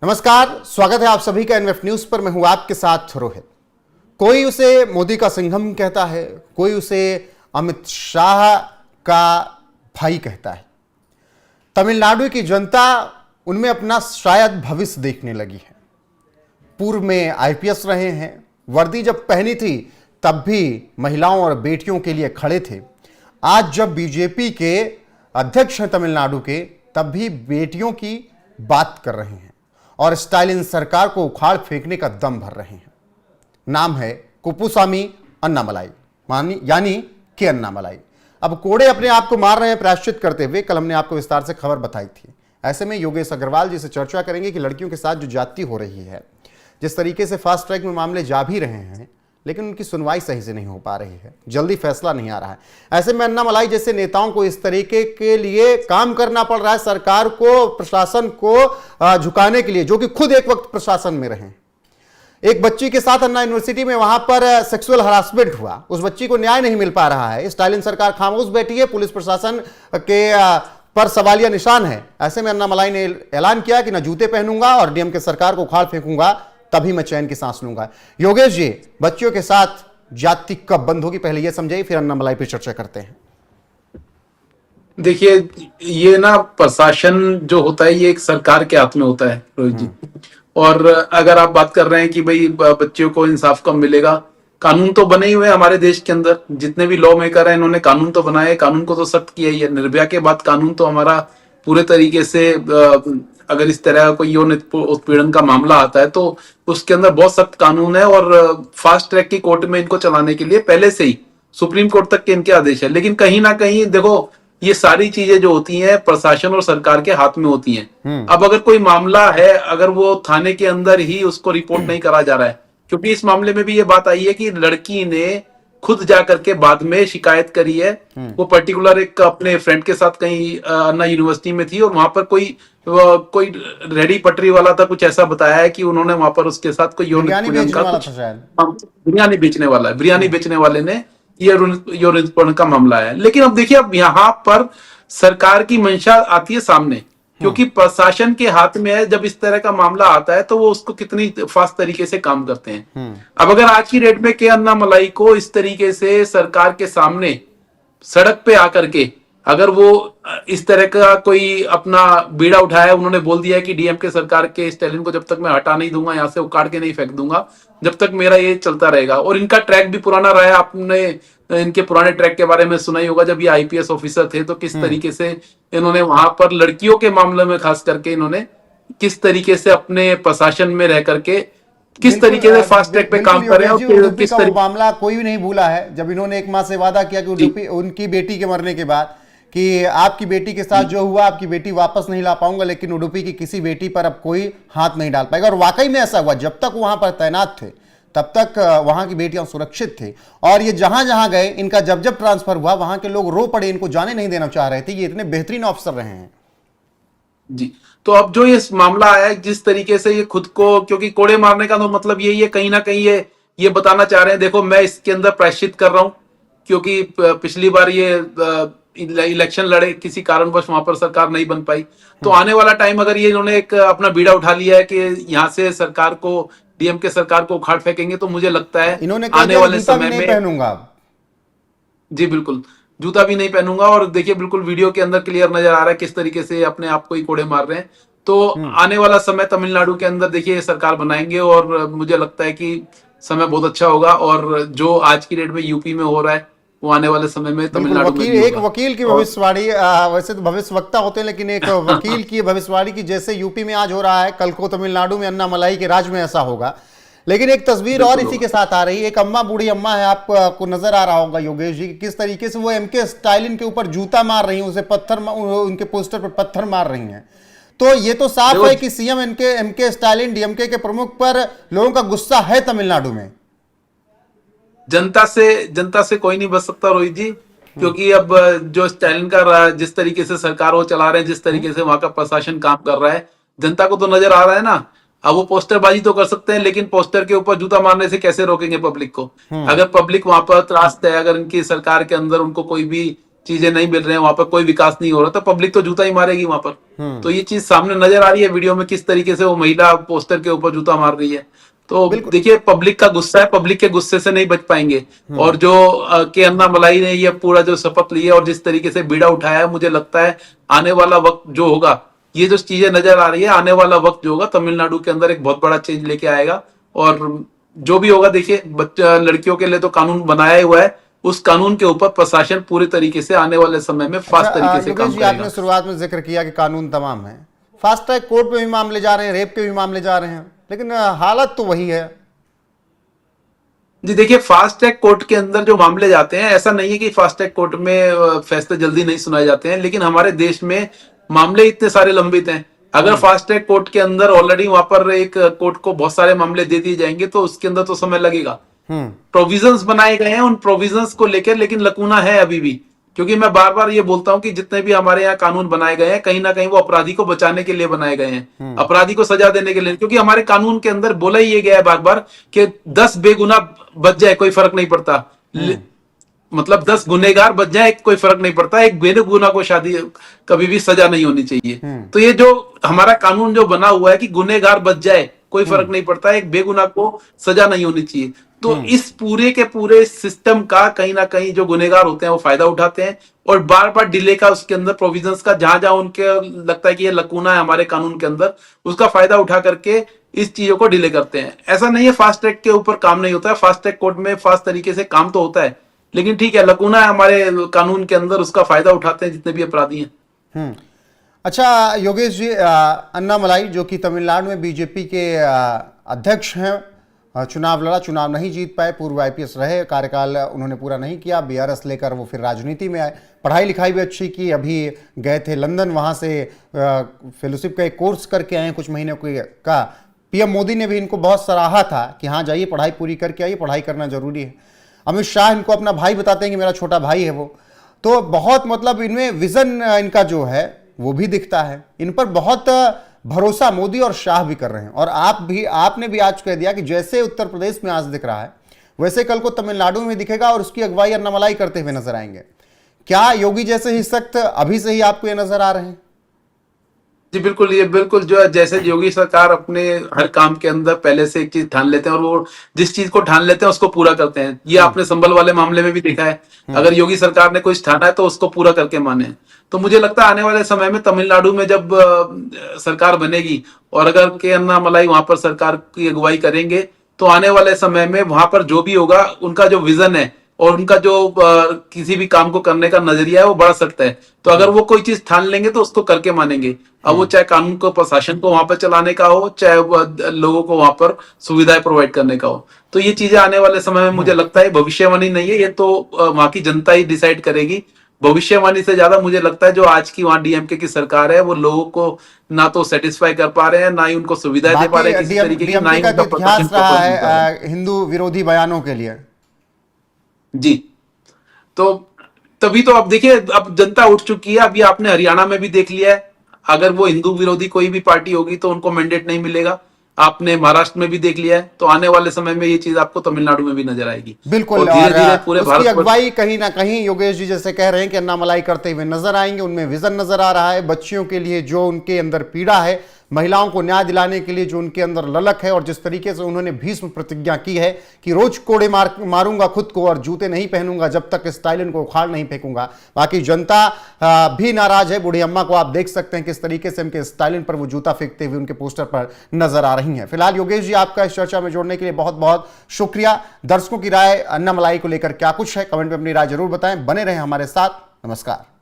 नमस्कार, स्वागत है आप सभी का एनएफ न्यूज पर। मैं हूं आपके साथ रोहित। कोई उसे मोदी का सिंघम कहता है, कोई उसे अमित शाह का भाई कहता है। तमिलनाडु की जनता उनमें अपना शायद भविष्य देखने लगी है। पूर्व में आईपीएस रहे हैं, वर्दी जब पहनी थी तब भी महिलाओं और बेटियों के लिए खड़े थे। आज जब बीजेपी के अध्यक्ष हैं तमिलनाडु के, तब भी बेटियों की बात कर रहे हैं और स्टालिन सरकार को उखाड़ फेंकने का दम भर रहे हैं। नाम है कुपुसामी अन्नामलाई, यानी कि अन्नामलाई। अब कोड़े अपने आप को मार रहे हैं प्रायश्चित करते हुए। कल हमने आपको विस्तार से खबर बताई थी। ऐसे में योगेश अग्रवाल जी से चर्चा करेंगे कि लड़कियों के साथ जो जाति हो रही है, जिस तरीके से फास्ट ट्रैक में मामले जा भी रहे हैं, लेकिन उनकी सुनवाई सही से नहीं हो पा रही है, जल्दी फैसला नहीं आ रहा है। ऐसे में अन्नामलाई जैसे नेताओं को इस तरीके के लिए काम करना पड़ रहा है, सरकार को, प्रशासन को झुकाने के लिए, जो कि खुद एक वक्त प्रशासन में रहे। एक बच्ची के साथ अन्ना यूनिवर्सिटी में वहां पर सेक्सुअल हरासमेंट हुआ, उस बच्ची को न्याय नहीं मिल पा रहा है। स्टालिन सरकार खामोश बैठी है, पुलिस प्रशासन के पर सवालिया निशान है। ऐसे में अन्नामलाई ने ऐलान किया कि न जूते पहनूंगा और डीएमके सरकार को उखाड़ फेंकूंगा, तभी मैं चैन की सांस लूंगा। योगेश जी, बच्चियों के साथ जाति कब बंद होगी, पहले यह समझाइए, फिर अन्नामलाई पे चर्चा करते हैं। देखिए, ये ना प्रशासन जो होता है ये एक सरकार के हाथ में होता है रोहित जी। और अगर आप बात कर रहे हैं कि भाई बच्चियों को इंसाफ कब मिलेगा, कानून तो बने ही हुए हमारे देश के अंदर। जितने भी लॉ मेकर हैं इन्होंने कानून तो बनाए, कानून को तो सख्त किया ही है। निर्भया के बाद कानून तो हमारा पूरे तरीके से, अगर इस तरह का कोई यौन उत्पीड़न का मामला आता है तो उसके अंदर बहुत सख्त कानून है। और फास्ट ट्रैक की कोर्ट में इनको चलाने के लिए पहले से ही सुप्रीम कोर्ट तक के इनके आदेश है। लेकिन कहीं ना कहीं देखो, ये सारी चीजें जो होती हैं प्रशासन और सरकार के हाथ में होती हैं। अब अगर कोई मामला है, अगर वो थाने के अंदर ही उसको रिपोर्ट नहीं करा जा रहा है, क्योंकि इस मामले में भी ये बात आई है कि लड़की ने खुद जाकर के बाद में शिकायत करी है। वो पर्टिकुलर एक अपने फ्रेंड के साथ कहीं अन्ना यूनिवर्सिटी में थी और वहां पर कोई रेडी पटरी वाला था, कुछ ऐसा बताया है कि उन्होंने वहां पर उसके साथ कोई यौन उत्पीड़न का कुछ बिरयानी बेचने वाले ने यौन उत्पीड़न का मामला है। लेकिन अब देखिए, अब यहाँ पर सरकार की मंशा आती है सामने, क्योंकि प्रशासन के हाथ में है। जब इस तरह का मामला आता है तो वो उसको कितनी फास्ट तरीके से काम करते हैं। अब अगर आज की डेट में के अन्नामलाई को इस तरीके से सरकार के सामने सड़क पे आकर के अगर वो इस तरह का कोई अपना बीड़ा उठाया, उन्होंने बोल दिया है कि डीएमके सरकार के स्टालिन को जब तक मैं हटा नहीं दूंगा, यहाँ से उखाड़ के नहीं फेंक दूंगा, जब तक मेरा ये चलता रहेगा। और इनका ट्रैक भी पुराना रहा है। आपने इनके पुराने ट्रैक के बारे में सुना ही होगा। जब ये आईपीएस ऑफिसर थे तो किस तरीके से इन्होंने वहां पर लड़कियों के मामले में खास करके इन्होंने किस तरीके से अपने प्रशासन में रह करके किस तरीके से फास्ट ट्रैक पे काम कर रहे हैं। किस तरीके का मामला कोई भी नहीं भूला है, जब इन्होंने एक माह से वादा किया कि उनकी बेटी के मरने के बाद कि आपकी बेटी के साथ जो हुआ, आपकी बेटी वापस नहीं ला पाऊंगा, लेकिन उडुपी की किसी बेटी पर अब कोई हाथ नहीं डाल पाएगा। और वाकई में ऐसा हुआ। जब तक वहां पर तैनात थे तब तक वहां की बेटियां सुरक्षित थी। और ये जहां जहां गए, इनका जब जब ट्रांसफर हुआ, वहां के लोग रो पड़े, इनको जाने नहीं देना चाह रहे थे। ये इतने बेहतरीन ऑफिसर रहे हैं जी। तो अब जो ये मामला आया है, जिस तरीके से ये खुद को, क्योंकि कोड़े मारने का तो मतलब यही है, कहीं ना कहीं ये बताना चाह रहे हैं, देखो मैं इसके अंदर प्रायश्चित कर रहा हूं। क्योंकि पिछली बार ये इलेक्शन लड़े, किसी कारणवश वहां पर सरकार नहीं बन पाई। तो आने वाला टाइम, अगर ये इन्होंने एक अपना बीड़ा उठा लिया है कि यहाँ से सरकार को, डीएमके सरकार को उखाड़ फेंकेंगे, तो मुझे लगता है आने वाले समय में पहनूंगा। जी बिल्कुल, जूता भी नहीं पहनूंगा। और देखिए, बिल्कुल वीडियो के अंदर क्लियर नजर आ रहा है किस तरीके से अपने आप को ही कोड़े मार रहे हैं। तो आने वाला समय तमिलनाडु के अंदर देखिए सरकार बनाएंगे और मुझे लगता है कि समय बहुत अच्छा होगा। और जो आज की डेट में यूपी में हो रहा है, वो आने वाले समय में तमिलनाडु में भी एक वकील की भविष्यवाणी, वैसे तो भविष्यवक्ता होते हैं, लेकिन एक वकील की भविष्यवाणी की जैसे यूपी में आज हो रहा है, कल को तमिलनाडु में अन्नामलाई के राज में ऐसा होगा। लेकिन एक तस्वीर और इसी के साथ आ रही है। एक अम्मा, बूढ़ी अम्मा है, आपको नजर आ रहा होगा योगेश जी, किस तरीके से वो एमके स्टालिन के ऊपर जूता मार रही हैं, उसे पत्थर, उनके पोस्टर पर पत्थर मार रही हैं। तो ये तो साफ है कि सीएम एमके स्टालिन, डीएमके के प्रमुख पर लोगों का गुस्सा है तमिलनाडु में। जनता से कोई नहीं बच सकता रोहित जी। क्योंकि अब जो स्टालिन का जिस तरीके से सरकार वो चला रहे हैं, जिस तरीके से वहां का प्रशासन काम कर रहा है, जनता को तो नजर आ रहा है ना। अब वो पोस्टरबाजी तो कर सकते हैं, लेकिन पोस्टर के ऊपर जूता मारने से कैसे रोकेंगे पब्लिक को। अगर पब्लिक वहां पर त्रासद है, अगर इनकी सरकार के अंदर उनको कोई भी चीजें नहीं मिल रहे हैं, वहां पर कोई विकास नहीं हो रहा, तो पब्लिक तो जूता ही मारेगी वहां पर। तो ये चीज सामने नजर आ रही है वीडियो में, किस तरीके से वो महिला पोस्टर के ऊपर जूता मार रही है। तो देखिए, पब्लिक का गुस्सा है, पब्लिक के गुस्से से नहीं बच पाएंगे। और जो के अन्ना मलाई ने ये पूरा जो शपथ ली है और जिस तरीके से बीड़ा उठाया है, मुझे लगता है आने वाला वक्त जो होगा, ये जो चीजें नजर आ रही है, आने वाला वक्त जो होगा तमिलनाडु के अंदर एक बहुत बड़ा चेंज लेके आएगा। और जो भी होगा, देखिए, बच्चा लड़कियों के लिए तो कानून बनाया हुआ है, उस कानून के ऊपर प्रशासन पूरी तरीके से आने वाले समय में फास्ट तरीके से काम योगेश जी, करेगा। आपने शुरुआत में जिक्र किया कि कानून तमाम है, फास्ट ट्रैक कोर्ट में भी मामले जा रहे हैं, रेप के भी मामले जा रहे हैं, लेकिन हालत तो वही है। जी देखिए, फास्ट ट्रैक कोर्ट के अंदर जो मामले जाते हैं, ऐसा नहीं है कि फास्ट ट्रैक कोर्ट में फैसले जल्दी नहीं सुनाए जाते हैं, लेकिन हमारे देश में मामले इतने सारे लंबित हैं। अगर फास्ट ट्रैक कोर्ट के अंदर ऑलरेडी वहां पर एक कोर्ट को बहुत सारे मामले दे दिए जाएंगे, तो उसके अंदर तो समय लगेगा। प्रोविजंस बनाए गए हैं, उन प्रोविजंस को लेकर लेकिन लकूना है अभी भी। क्योंकि मैं बार बार ये बोलता हूं कि जितने भी हमारे यहाँ कानून बनाए गए हैं, कहीं ना कहीं वो अपराधी को बचाने के लिए बनाए गए हैं, अपराधी को सजा देने के लिए। क्योंकि हमारे कानून के अंदर बोला ही ये गया है बार बार कि 10 बेगुनाह बच जाए कोई फर्क नहीं पड़ता, मतलब 10 गुनहगार बच जाए कोई फर्क नहीं पड़ता, एक बेगुनाह को शादी कभी भी सजा नहीं होनी चाहिए। तो ये जो हमारा कानून जो बना हुआ है कि गुनहगार बच जाए कोई फर्क नहीं पड़ता, एक बेगुनाह को सजा नहीं होनी चाहिए। तो इस पूरे के पूरे सिस्टम का कहीं ना कहीं जो गुनहगार होते हैं वो फायदा उठाते हैं, और बार बार डिले का उसके अंदर प्रोविजंस का जहां जहां उनके लगता है कि ये लकूना है हमारे कानून के अंदर, उसका फायदा उठा करके इस चीजों को डिले करते हैं। ऐसा नहीं है फास्ट ट्रैक के ऊपर काम नहीं होता है, फास्ट ट्रैक कोर्ट में फास्ट तरीके से काम तो होता है, लेकिन ठीक है, लकूना है हमारे कानून के अंदर, उसका फायदा उठाते हैं जितने भी अपराधी हैं। अच्छा योगेश जी, अन्ना मलाई जो कि तमिलनाडु में बीजेपी के अध्यक्ष हैं, चुनाव लड़ा, चुनाव नहीं जीत पाए, पूर्व आईपीएस रहे, कार्यकाल उन्होंने पूरा नहीं किया, बीआरएस लेकर वो फिर राजनीति में आए, पढ़ाई लिखाई भी अच्छी की, अभी गए थे लंदन, वहाँ से फेलोशिप का एक कोर्स करके आए कुछ महीने का। पीएम मोदी ने भी इनको बहुत सराहा था कि हाँ जाइए पढ़ाई पूरी करके आइए, पढ़ाई करना जरूरी है। अमित शाह इनको अपना भाई बताते हैं कि मेरा छोटा भाई है वो, तो बहुत मतलब इनमें विजन इनका जो है वो भी दिखता है, इन पर बहुत भरोसा मोदी और शाह भी कर रहे हैं। और आपने भी आज कह दिया कि जैसे उत्तर प्रदेश में आज दिख रहा है वैसे कल को तमिलनाडु में दिखेगा, और उसकी अगुवाई अन्नामलाई करते हुए नजर आएंगे। क्या योगी जैसे ही सख्त अभी से ही आपको ये नजर आ रहे हैं? जी बिल्कुल, ये बिल्कुल जो है, जैसे योगी सरकार अपने हर काम के अंदर पहले से एक चीज ठान लेते हैं और वो जिस चीज को ठान लेते हैं उसको पूरा करते हैं। ये आपने संभल वाले मामले में भी देखा है, अगर योगी सरकार ने कुछ ठाना है तो उसको पूरा करके माने। तो मुझे लगता है आने वाले समय में तमिलनाडु में जब सरकार बनेगी और अगर के अन्नामलाई वहां पर सरकार की अगुवाई करेंगे, तो आने वाले समय में वहां पर जो भी होगा, उनका जो विजन है और उनका जो किसी भी काम को करने का नजरिया है वो बढ़ सकता है। तो अगर वो कोई चीज ठान लेंगे तो उसको करके मानेंगे। अब वो चाहे कानून को, प्रशासन को वहां पर चलाने का हो, चाहे लोगों को वहां पर सुविधाएं प्रोवाइड करने का हो। तो ये चीजें आने वाले समय में मुझे लगता है भविष्यवाणी नहीं है, ये तो वहां की जनता ही डिसाइड करेगी। भविष्यवाणी से ज्यादा मुझे लगता है जो आज की वहां डीएमके की सरकार है, वो लोगों को ना तो सेटिस्फाई कर पा रहे हैं, ना ही उनको सुविधाएं दे पा रहे हैं किसी तरीके की, ना ही उनका इतिहास रहा है हिंदू विरोधी बयानों के लिए। जी, तो तभी तो अब देखिए, अब जनता उठ चुकी है। अभी आपने हरियाणा में भी देख लिया है, अगर वो हिंदू विरोधी कोई भी पार्टी होगी तो उनको मैंडेट नहीं मिलेगा। आपने महाराष्ट्र में भी देख लिया है, तो आने वाले समय में ये चीज आपको तमिलनाडु में भी नजर आएगी। बिल्कुल, और धीरे-धीरे पूरे उसकी अगुवाई कहीं ना कहीं योगेश जी जैसे कह रहे हैं कि अन्नामलाई करते हुए नजर आएंगे। उनमें विजन नजर आ रहा है, बच्चियों के लिए जो उनके अंदर पीड़ा है, महिलाओं को न्याय दिलाने के लिए जो उनके अंदर ललक है, और जिस तरीके से उन्होंने भीष्म प्रतिज्ञा की है कि रोज कोड़े मारूंगा खुद को और जूते नहीं पहनूंगा जब तक स्टालिन को उखाड़ नहीं फेंकूंगा। बाकी जनता भी नाराज है। बूढ़ी अम्मा को आप देख सकते हैं किस तरीके से उनके स्टालिन पर वो जूता फेंकते हुए उनके पोस्टर पर नजर आ रही हैं। फिलहाल योगेश जी, आपका इस चर्चा में जोड़ने के लिए बहुत बहुत शुक्रिया। दर्शकों की राय अन्नामलाई को लेकर क्या कुछ है, कमेंट में अपनी राय जरूर बताएं। बने रहें हमारे साथ। नमस्कार।